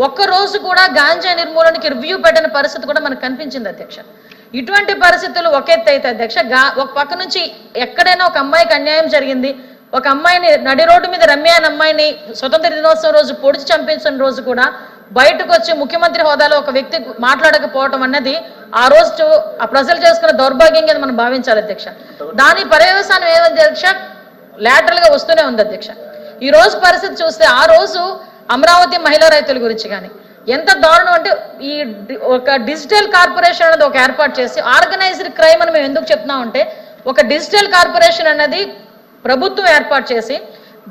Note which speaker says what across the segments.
Speaker 1: ఒక్క రోజు కూడా గాంజా నిర్మూలనకి రివ్యూ పెట్టిన పరిస్థితి కూడా మనకు కనిపించింది అధ్యక్ష. ఇటువంటి పరిస్థితులు ఒక ఎత్తు అయితే అధ్యక్ష, ఒక పక్క నుంచి ఎక్కడైనా ఒక అమ్మాయికి అన్యాయం జరిగింది, ఒక అమ్మాయిని నడి రోడ్డు మీద రమ్య అనే అమ్మాయిని స్వతంత్ర దినోత్సవం రోజు పొడిచి చంపించిన రోజు కూడా బయటకు వచ్చి ముఖ్యమంత్రి హోదాలో ఒక వ్యక్తి మాట్లాడకపోవడం అన్నది ఆ రోజు ఆ ప్రజలు చేసుకున్న దౌర్భాగ్యంగా మనం భావించాలి అధ్యక్ష. దాని పర్యవసానం ఏమైంది అధ్యక్ష, లాటరల్ గా వస్తూనే ఉంది అధ్యక్ష. ఈ రోజు పరిస్థితి చూస్తే ఆ రోజు అమరావతి మహిళా రైతుల గురించి కానీ ఎంత దారుణం అంటే ఈ ఒక డిజిటల్ కార్పొరేషన్ అనేది ఒక ఏర్పాటు చేసి ఆర్గనైజ్డ్ క్రైమ్ అని మేము ఎందుకు చెప్తున్నామంటే ఒక డిజిటల్ కార్పొరేషన్ అనేది ప్రభుత్వం ఏర్పాటు చేసి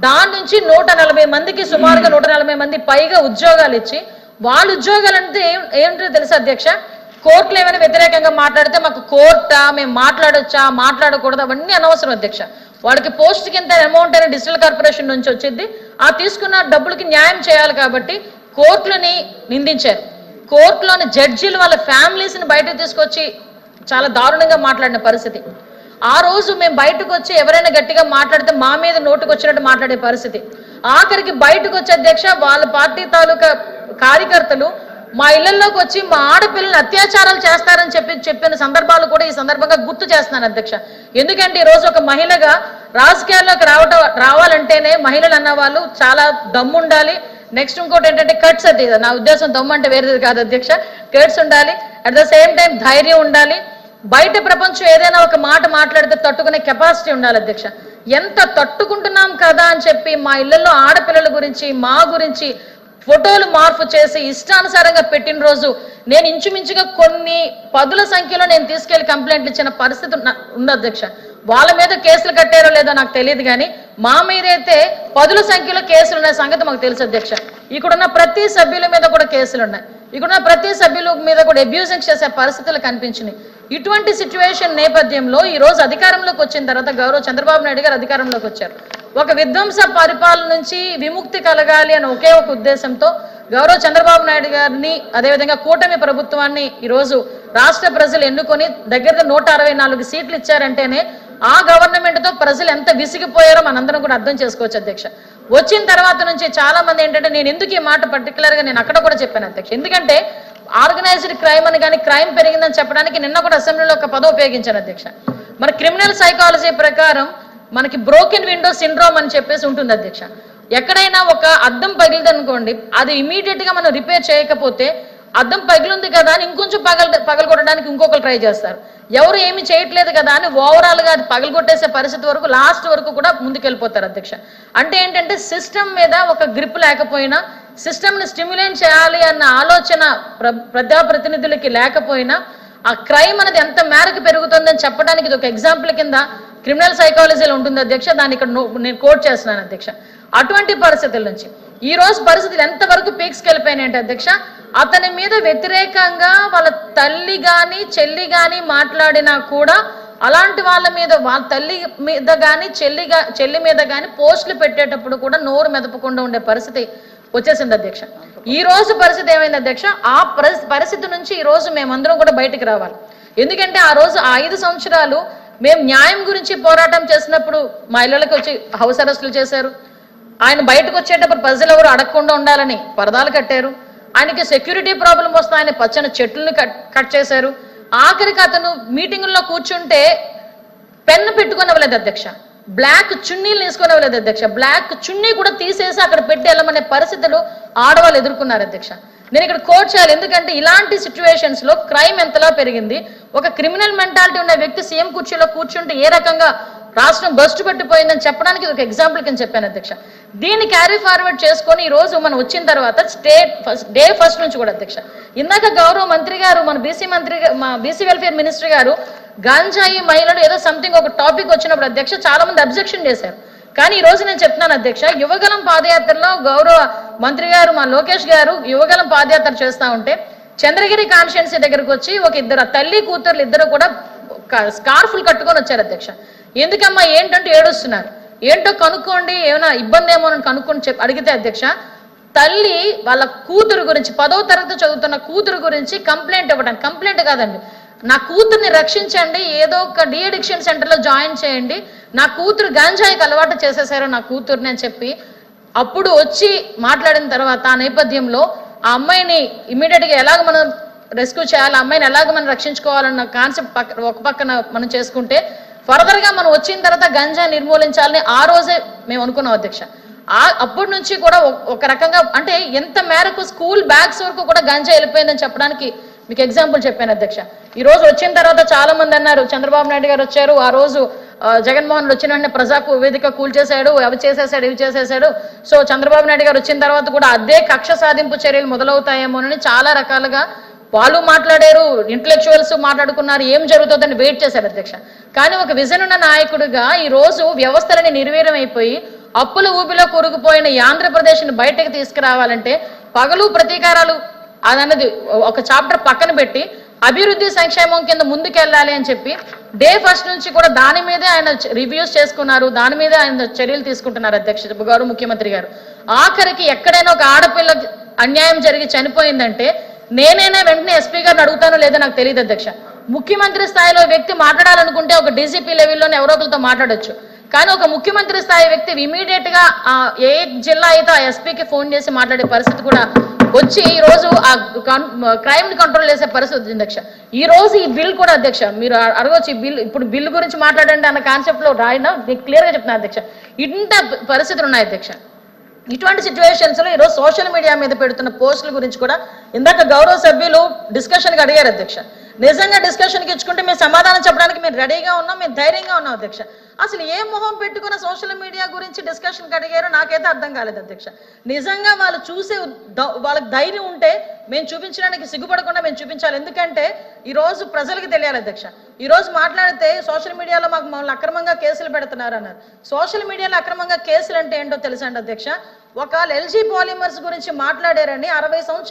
Speaker 1: దాని నుంచి 140 మందికి సుమారుగా 140 మంది పైగా ఉద్యోగాలు ఇచ్చి వాళ్ళ ఉద్యోగాలు అంటే ఏంటో తెలుసా అధ్యక్ష, కోర్టులు ఏమైనా వ్యతిరేకంగా మాట్లాడితే మాకు కోర్టా, మేము మాట్లాడొచ్చా మాట్లాడకూడదు అవన్నీ అనవసరం అధ్యక్ష. వాళ్ళకి పోస్ట్కి ఎంత అమౌంట్ అయినా డిజిటల్ కార్పొరేషన్ నుంచి వచ్చింది, ఆ తీసుకున్న డబ్బులకి న్యాయం చేయాలి కాబట్టి కోర్టులని నిందించారు. కోర్టులోని జడ్జీలు వాళ్ళ ఫ్యామిలీస్ని బయటకు తీసుకొచ్చి చాలా దారుణంగా మాట్లాడిన పరిస్థితి. ఆ రోజు మేము బయటకు వచ్చి ఎవరైనా గట్టిగా మాట్లాడితే మా మీద నోటుకు వచ్చినట్టు మాట్లాడే పరిస్థితి. ఆఖరికి బయటకు వచ్చే అధ్యక్ష వాళ్ళ పార్టీ తాలూకా కార్యకర్తలు మా ఇళ్లలోకి వచ్చి మా ఆడపిల్లల్ని అత్యాచారాలు చేస్తారని చెప్పిన సందర్భాలు కూడా ఈ సందర్భంగా గుర్తు చేస్తున్నాను అధ్యక్ష. ఎందుకంటే ఈరోజు ఒక మహిళగా రాజకీయాల్లోకి రావాలంటేనే మహిళలు అన్న వాళ్ళు చాలా దమ్ము ఉండాలి. నెక్స్ట్ ఇంకోటి ఏంటంటే కట్స్, అది నా ఉద్దేశం దమ్ము అంటే వేరేది కాదు అధ్యక్ష, కట్స్ ఉండాలి. అట్ ద సేమ్ టైం ధైర్యం ఉండాలి. బయట ప్రపంచం ఏదైనా ఒక మాట మాట్లాడితే తట్టుకునే కెపాసిటీ ఉండాలి అధ్యక్ష. ఎంత తట్టుకుంటున్నాం కదా అని చెప్పి మా ఇళ్లలో ఆడపిల్లల గురించి మా గురించి ఫోటోలు మార్పు చేసి ఇష్టానుసారంగా పెట్టిన రోజు నేను ఇంచుమించుగా కొన్ని పదుల సంఖ్యలో నేను తీసుకెళ్లి కంప్లైంట్లు ఇచ్చిన పరిస్థితి ఉంది అధ్యక్ష. వాళ్ళ మీద కేసులు కట్టారో లేదో నాకు తెలియదు, కానీ మా మీద అయితే పదుల సంఖ్యలో కేసులు ఉన్న సంగతి మాకు తెలుసు అధ్యక్ష. ఇక్కడున్న ప్రతి సభ్యుల మీద కూడా కేసులు ఉన్నాయి, ఇక్కడున్న ప్రతి సభ్యుల మీద కూడా అబ్యూజింగ్ చేసే పరిస్థితులు కనిపించినాయి. ఇటువంటి సిచ్యువేషన్ నేపథ్యంలో ఈ రోజు అధికారంలోకి వచ్చిన తర్వాత గౌరవ చంద్రబాబు నాయుడు గారు అధికారంలోకి వచ్చారు. ఒక విధ్వంస పరిపాలన నుంచి విముక్తి కలగాలి అని ఒకే ఒక ఉద్దేశంతో గౌరవ చంద్రబాబు నాయుడు గారిని అదేవిధంగా కూటమి ప్రభుత్వాన్ని ఈరోజు రాష్ట్ర ప్రజలు ఎన్నుకొని దగ్గర 164 సీట్లు ఇచ్చారంటేనే ఆ గవర్నమెంట్తో ప్రజలు ఎంత విసిగిపోయారో మనందరం కూడా అర్థం చేసుకోవచ్చు అధ్యక్ష. వచ్చిన తర్వాత నుంచి చాలా మంది ఏంటంటే, నేను ఎందుకు ఈ మాట పర్టికులర్గా నేను అక్కడ కూడా చెప్పాను అధ్యక్ష, ఎందుకంటే ఆర్గనైజ్డ్ క్రైమ్ అని కానీ క్రైమ్ పెరిగిందని చెప్పడానికి నిన్న కూడా అసెంబ్లీలో ఒక పదం ఉపయోగించాను అధ్యక్ష. మన క్రిమినల్ సైకాలజీ ప్రకారం మనకి బ్రోకెన్ విండో సిండ్రోమ్ అని చెప్పేసి ఉంటుంది అధ్యక్ష. ఎక్కడైనా ఒక అద్దం పగిలిదనుకోండి, అది ఇమీడియట్గా మనం రిపేర్ చేయకపోతే అద్దం పగిలింది కదా అని ఇంకొంచెం పగలగొట్టడానికి ఇంకొకరు ట్రై చేస్తారు. ఎవరు ఏమి చేయట్లేదు కదా అని ఓవరాల్గా అది పగలగొట్టేసే పరిస్థితి వరకు లాస్ట్ వరకు కూడా ముందుకెళ్ళిపోతారు అధ్యక్ష. అంటే ఏంటంటే సిస్టమ్ మీద ఒక గ్రిప్ లేకపోయినా, సిస్టమ్ని స్టిమ్యులేట్ చేయాలి అన్న ఆలోచన ప్రజాప్రతినిధులకి లేకపోయినా ఆ క్రైమ్ అనేది ఎంత మేరకు పెరుగుతుందని చెప్పడానికి ఇది ఒక ఎగ్జాంపుల్ కింద క్రిమినల్ సైకాలజీలో ఉంటుంది అధ్యక్ష. దాన్ని ఇక్కడ నేను కోట్ చేస్తున్నాను అధ్యక్ష. అటువంటి పరిస్థితుల నుంచి ఈ రోజు పరిస్థితులు ఎంతవరకు పీక్స్కి వెళ్ళిపోయినాయంటే అధ్యక్ష, అతని మీద వ్యతిరేకంగా వాళ్ళ తల్లి కానీ చెల్లి కానీ మాట్లాడినా కూడా అలాంటి వాళ్ళ మీద వాళ్ళ తల్లి మీద కానీ చెల్లి మీద కానీ పోస్టులు పెట్టేటప్పుడు కూడా నోరు మెదపకుండా ఉండే పరిస్థితి వచ్చేసింది అధ్యక్ష. ఈ రోజు పరిస్థితి ఏమైంది అధ్యక్ష, ఆ పరిస్థితి నుంచి ఈ రోజు మేమందరం కూడా బయటికి రావాలి. ఎందుకంటే ఆ రోజు 5 సంవత్సరాలు మేము న్యాయం గురించి పోరాటం చేసినప్పుడు మా ఇళ్ళకి వచ్చి హౌస్ అరెస్టులు చేశారు. ఆయన బయటకు వచ్చేటప్పుడు ప్రజలు ఎవరు అడగకుండా ఉండాలని పరదాలు కట్టారు. ఆయనకి సెక్యూరిటీ ప్రాబ్లం వస్తే ఆయన పచ్చని చెట్లను కట్ చేశారు. ఆఖరికి అతను మీటింగుల్లో కూర్చుంటే పెన్ను పెట్టుకునేవ్వలేదు అధ్యక్ష, బ్లాక్ చున్నీలు తీసుకునేవ్వలేదు అధ్యక్ష. బ్లాక్ చున్నీ కూడా తీసేసి అక్కడ పెట్టి వెళ్ళమనే పరిస్థితులు ఆడవాళ్ళు ఎదుర్కొన్నారు అధ్యక్ష. నేను ఇక్కడ కోట్ చేయాలి, ఎందుకంటే ఇలాంటి సిచ్యువేషన్స్లో క్రైమ్ ఎంతలా పెరిగింది. ఒక క్రిమినల్ మెంటాలిటీ ఉన్న వ్యక్తి సీఎం కుర్చీలో కూర్చుంటే ఏ రకంగా రాష్ట్రం బస్టు పట్టిపోయిందని చెప్పడానికి ఒక ఎగ్జాంపుల్ కింద చెప్పాను అధ్యక్ష. దీన్ని క్యారీ ఫార్వర్డ్ చేసుకొని ఈ రోజు మనం వచ్చిన తర్వాత డే ఫస్ట్ నుంచి కూడా అధ్యక్ష, ఇందాక గౌరవ మంత్రి గారు మన బీసీ వెల్ఫేర్ మినిస్టర్ గారు గాంజాయి మహిళలు ఏదో సంథింగ్ ఒక టాపిక్ వచ్చినప్పుడు అధ్యక్ష చాలా మంది అబ్జెక్షన్ చేశారు. కానీ ఈ రోజు నేను చెప్తున్నాను అధ్యక్ష, యువగలం పాదయాత్రలో గౌరవ మంత్రి గారు మా లోకేష్ గారు యువగలం పాదయాత్ర చేస్తూ ఉంటే చంద్రగిరి కాన్స్టిట్యున్సీ దగ్గరకు వచ్చి ఒక ఇద్దరు తల్లి కూతుర్లు ఇద్దరు కూడా స్కార్ఫులు కట్టుకొని వచ్చారు అధ్యక్ష. ఎందుకమ్మా ఏంటంటే ఏడుస్తున్నారు, ఏంటో కనుక్కోండి, ఏమైనా ఇబ్బంది ఏమో అని కనుక్కొని అడిగితే అధ్యక్ష, తల్లి వాళ్ళ కూతురు గురించి 10వ తరగతి చదువుతున్న కూతురు గురించి కంప్లైంట్ ఇవ్వడానికి, కంప్లైంట్ కాదండి, నా కూతుర్ని రక్షించండి, ఏదో ఒక డీ అడిక్షన్ సెంటర్లో జాయిన్ చేయండి, నా కూతురు గాంజాయికి అలవాటు చేసేసారు నా కూతుర్ని అని చెప్పి అప్పుడు వచ్చి మాట్లాడిన తర్వాత ఆ నేపథ్యంలో ఆ అమ్మాయిని ఇమ్మీడియట్గా ఎలాగ మనం రెస్క్యూ చేయాలి, ఆ అమ్మాయిని ఎలాగ మనం రక్షించుకోవాలన్న కాన్సెప్ట్ ఒక పక్కన మనం చేసుకుంటే ఫర్దర్గా మనం వచ్చిన తర్వాత గంజా నిర్మూలించాలని ఆ రోజే మేము అనుకున్నాం అధ్యక్ష. అప్పటి నుంచి కూడా ఒక రకంగా అంటే ఎంత మేరకు స్కూల్ బ్యాగ్స్ వరకు కూడా గంజా వెళ్ళిపోయిందని చెప్పడానికి మీకు ఎగ్జాంపుల్ చెప్పాను అధ్యక్ష. ఈ రోజు వచ్చిన తర్వాత చాలా మంది అన్నారు చంద్రబాబు నాయుడు గారు వచ్చారు, ఆ రోజు జగన్మోహన్ వచ్చిన వెంటనే ప్రజాకు వేదిక కూల్చేశాడు, అవి చేసేసాడు, ఇవి చేసేసాడు. సో చంద్రబాబు నాయుడు గారు వచ్చిన తర్వాత కూడా అదే కక్ష సాధింపు చర్యలు మొదలవుతాయేమోనని చాలా రకాలుగా వాళ్ళు మాట్లాడారు, ఇంటలెక్చువల్స్ మాట్లాడుకున్నారు, ఏం జరుగుతుందని వెయిట్ చేశారు అధ్యక్ష. కానీ ఒక విజన్ ఉన్న నాయకుడిగా ఈ రోజు వ్యవస్థలని నిర్వీర్యం అయిపోయి అప్పుల ఊబిలో కూరుకుపోయిన ఈ ఆంధ్రప్రదేశ్ని బయటకు తీసుకురావాలంటే పగలు ప్రతీకారాలు అదన్నది ఒక చాప్టర్ పక్కన పెట్టి అభివృద్ధి సంక్షేమం కింద ముందుకెళ్ళాలి అని చెప్పి డే ఫస్ట్ నుంచి కూడా దాని మీదే ఆయన రివ్యూస్ చేసుకున్నారు, దాని మీదే ఆయన చర్యలు తీసుకుంటున్నారు అధ్యక్ష గారు, ముఖ్యమంత్రి గారు. ఆఖరికి ఎక్కడైనా ఒక ఆడపిల్ల అన్యాయం జరిగి చనిపోయిందంటే నేనైనా వెంటనే ఎస్పీ గారిని అడుగుతానో లేదో నాకు తెలియదు అధ్యక్ష. ముఖ్యమంత్రి స్థాయిలో వ్యక్తి మాట్లాడాలనుకుంటే ఒక డీజీపీ లెవెల్లోనే ఎవరో ఒకరితో మాట్లాడొచ్చు, కానీ ఒక ముఖ్యమంత్రి స్థాయి వ్యక్తి ఇమీడియట్ గా ఏ జిల్లా అయితే ఆ ఎస్పీకి ఫోన్ చేసి మాట్లాడే పరిస్థితి కూడా వచ్చి ఈ రోజు ఆ క్రైమ్ కంట్రోల్ చేసే పరిస్థితి వచ్చింది అధ్యక్ష. ఈ రోజు ఈ బిల్ కూడా అధ్యక్ష మీరు అడగొచ్చు, ఈ బిల్ ఇప్పుడు బిల్లు గురించి మాట్లాడండి అన్న కాన్సెప్ట్ లో రాయినా మీకు క్లియర్ గా చెప్తున్నా అధ్యక్ష. ఇంత పరిస్థితులు ఉన్నాయి అధ్యక్ష. ఇటువంటి సిచ్యువేషన్స్ లో ఈరోజు సోషల్ మీడియా మీద పెడుతున్న పోస్టుల గురించి కూడా ఇందాక గౌరవ సభ్యులు డిస్కషన్కి అడిగారు అధ్యక్ష. నిజంగా డిస్కషన్కి ఇచ్చుకుంటే మేము సమాధానం చెప్పడానికి మేము రెడీగా ఉన్నాం, మేము ధైర్యంగా ఉన్నాం అధ్యక్ష. అసలు ఏ మొహం పెట్టుకున్న సోషల్ మీడియా గురించి డిస్కషన్కి అడిగారో నాకైతే అర్థం కాలేదు అధ్యక్ష. నిజంగా వాళ్ళు చూసే వాళ్ళకి ధైర్యం ఉంటే మేము చూపించడానికి సిగ్గుపడకుండా మేము చూపించాలి. ఎందుకంటే ఈరోజు ప్రజలకు తెలియాలి అధ్యక్ష. ఈరోజు మాట్లాడితే సోషల్ మీడియాలో మాకు మమ్మల్ని అక్రమంగా కేసులు పెడుతున్నారు అన్నారు. సోషల్ మీడియాలో అక్రమంగా కేసులు అంటే ఏంటో తెలుసా అండి అధ్యక్ష? ఒక ఎల్జీ పాలిమర్స్ గురించి మాట్లాడారని 60 సంవత్సరాలు